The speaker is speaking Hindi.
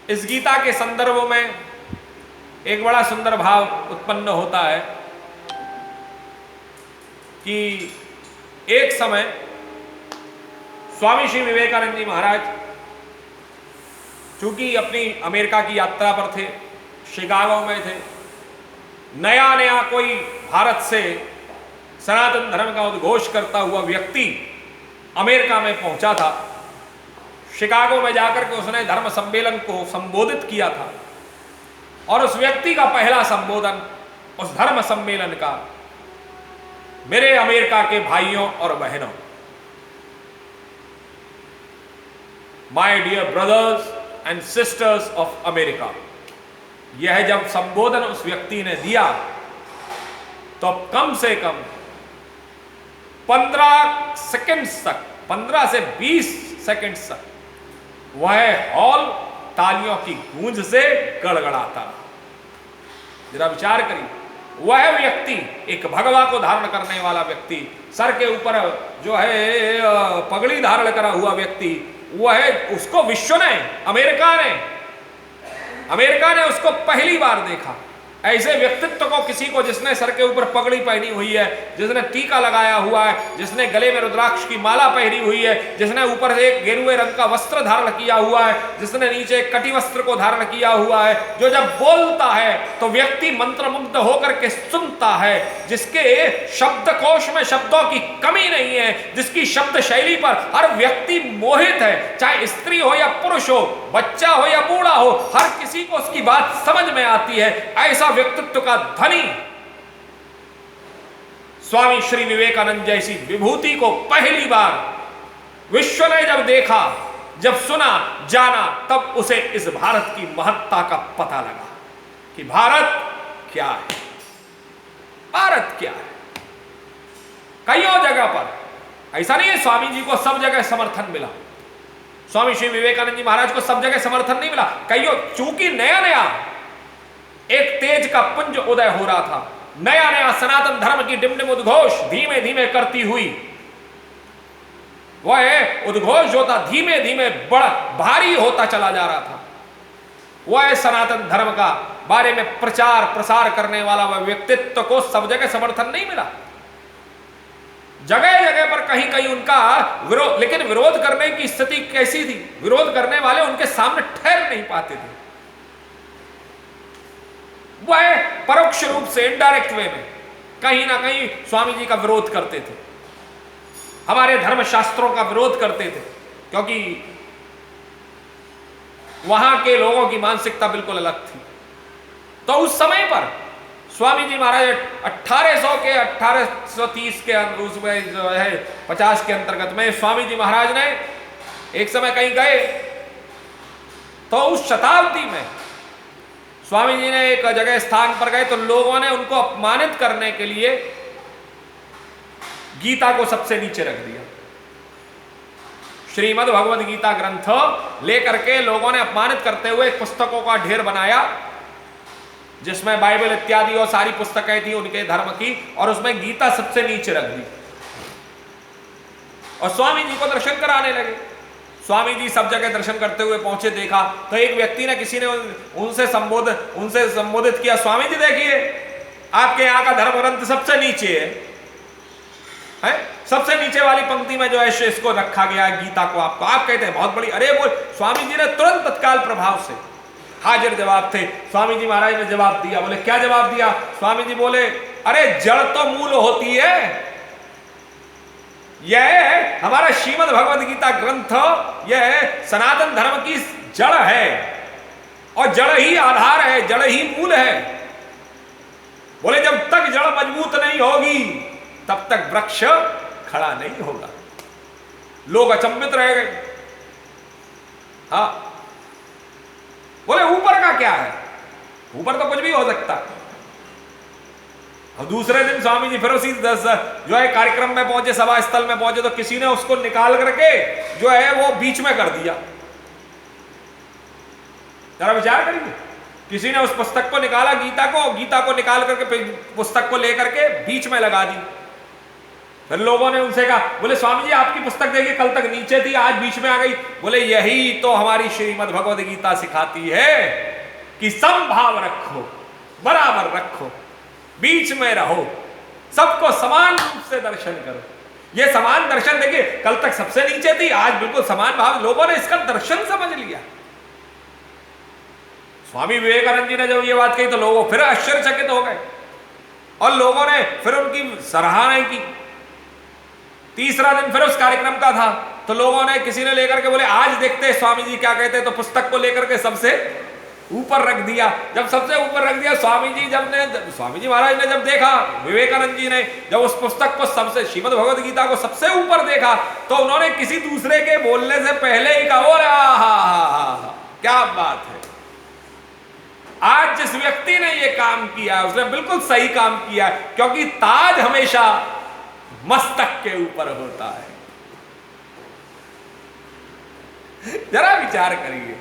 इस गीता के संदर्भ में एक बड़ा सुंदर भाव उत्पन्न होता है कि एक समय स्वामी श्री विवेकानंद जी महाराज चूंकि अपनी अमेरिका की यात्रा पर थे, शिकागो में थे, नया नया कोई भारत से सनातन धर्म का उद्घोष करता हुआ व्यक्ति अमेरिका में पहुंचा था। शिकागो में जाकर के उसने धर्म सम्मेलन को संबोधित किया था और उस व्यक्ति का पहला संबोधन उस धर्म सम्मेलन का, मेरे अमेरिका के भाइयों और बहनों, my dear brothers and sisters of America, यह जब संबोधन उस व्यक्ति ने दिया तो कम से कम 15 सेकंड्स तक, 15 से 20 सेकंड्स तक वह हॉल तालियों की गूंज से गड़गड़ाता रहा। जरा विचार करिए, वह व्यक्ति, एक भगवा को धारण करने वाला व्यक्ति, सर के ऊपर जो है पगड़ी धारण करा हुआ व्यक्ति, वह, उसको विश्व ने, अमेरिका ने उसको पहली बार देखा। ऐसे व्यक्तित्व को, किसी को जिसने सर के ऊपर पगड़ी पहनी हुई है, जिसने टीका लगाया हुआ है, जिसने गले में रुद्राक्ष की माला पहनी हुई है, जिसने ऊपर से एक गेरुए रंग का वस्त्र धारण किया हुआ है, जिसने नीचे एक कटी वस्त्र को धारण किया हुआ है, जो जब बोलता है तो व्यक्ति मंत्रमुग्ध होकर के सुनता है, जिसके शब्दकोश में शब्दों की कमी नहीं है, जिसकी शब्द शैली पर हर व्यक्ति मोहित है, चाहे स्त्री हो या पुरुष हो, बच्चा हो या बूढ़ा हो, हर किसी को उसकी बात समझ में आती है। ऐसा व्यक्तित्व का धनी स्वामी श्री विवेकानंद जैसी विभूति को पहली बार विश्व ने जब देखा, जब सुना, जाना, तब उसे इस भारत की महत्ता का पता लगा कि भारत क्या है, भारत क्या है। कईयों जगह पर ऐसा नहीं है स्वामी जी को सब जगह समर्थन मिला, स्वामी श्री विवेकानंद जी महाराज को सब जगह समर्थन नहीं मिला। कईयों, चूंकि नया नया एक तेज का पुंज उदय हो रहा था, नया नया सनातन धर्म की डिमडिम उद्घोष धीमे धीमे करती हुई, वह उद्घोष जो था धीमे धीमे बड़ा भारी होता चला जा रहा था। वह सनातन धर्म का बारे में प्रचार प्रसार करने वाला वह व्यक्तित्व को सब जगह समर्थन नहीं मिला। जगह जगह पर कहीं कहीं उनका विरोध, लेकिन विरोध करने की स्थिति कैसी थी, विरोध करने वाले उनके सामने ठहर नहीं पाते थे। वह परोक्ष रूप से, इनडायरेक्ट वे में कहीं ना कहीं स्वामी जी का विरोध करते थे, हमारे धर्म शास्त्रों का विरोध करते थे, क्योंकि वहां के लोगों की मानसिकता बिल्कुल अलग थी। तो उस समय पर स्वामी जी महाराज 1830 के उसमें जो है 50 के अंतर्गत में स्वामी जी महाराज ने एक समय कहीं गए, तो उस शताब्दी में स्वामी जी ने एक जगह स्थान पर गए तो लोगों ने उनको अपमानित करने के लिए गीता को सबसे नीचे रख दिया। श्रीमद् भगवद गीता ग्रंथ लेकर के लोगों ने अपमानित करते हुए पुस्तकों का ढेर बनाया, जिसमें बाइबल इत्यादि और सारी पुस्तकें थी उनके धर्म की, और उसमें गीता सबसे नीचे रख दी और स्वामी जी को दर्शन कराने लगे। स्वामी जी सब जगह दर्शन करते हुए पहुंचे, देखा तो एक व्यक्ति ने, किसी ने उनसे संबोधित किया, स्वामी जी देखिए आपके यहाँ का धर्म ग्रंथ सबसे नीचे है, सबसे नीचे वाली पंक्ति में जो है इसको रखा गया है गीता को आपको, आप कहते हैं बहुत बड़ी, अरे बोल। स्वामी जी ने तुरंत तत्काल प्रभाव से हाजिर जवाब थे। स्वामी जी महाराज ने जवाब दिया, बोले क्या जवाब दिया? स्वामी जी बोले, अरे जड़ तो मूल होती है, यह हमारा श्रीमद् भगवद गीता ग्रंथ यह सनातन धर्म की जड़ है और जड़ ही आधार है, जड़ ही मूल है। बोले जब तक जड़ मजबूत नहीं होगी तब तक वृक्ष खड़ा नहीं होगा। लोग अचंभित रह गए। हाँ, बोले ऊपर का क्या है? ऊपर तो कुछ भी हो सकता है। और दूसरे दिन स्वामी जी फिर उसी जो है कार्यक्रम में पहुंचे, सभा स्थल में पहुंचे, तो किसी ने उसको निकाल करके जो है वो बीच में कर दिया। जरा विचार करिए, किसी ने उस पुस्तक को निकाला, गीता को निकाल करके पुस्तक को लेकर के बीच में लगा दी। फिर लोगों ने उनसे कहा, बोले स्वामी जी आपकी पुस्तक देखिए कल तक नीचे थी, आज बीच में आ गई। बोले यही तो हमारी श्रीमद् भगवद गीता सिखाती है कि समभाव रखो, बराबर रखो, बीच में रहो, सबको समान रूप से दर्शन करो। ये समान दर्शन देखिए, कल तक सबसे नीचे थी, आज बिल्कुल समान भाव। लोगों ने इसका दर्शन समझ लिया। स्वामी विवेकानंद जी ने जब ये बात कही तो लोगों फिर आश्चर्यचकित हो गए और लोगों ने फिर उनकी सराहना की। तीसरा दिन फिर उस कार्यक्रम का था तो लोगों ने, किसी ने लेकर के बोले आज देखते हैं स्वामी जी क्या कहते हैं, तो पुस्तक को लेकर के सबसे ऊपर रख दिया। जब सबसे ऊपर रख दिया, स्वामी जी महाराज ने जब देखा, विवेकानंद जी ने जब उस पुस्तक को सबसे, श्रीमद् भगवद गीता को सबसे ऊपर देखा, तो उन्होंने किसी दूसरे के बोलने से पहले ही कहा, ओरे हा, क्या बात है, आज जिस व्यक्ति ने ये काम किया उसने बिल्कुल सही काम किया, क्योंकि ताज हमेशा मस्तक के ऊपर होता है। जरा विचार करिए।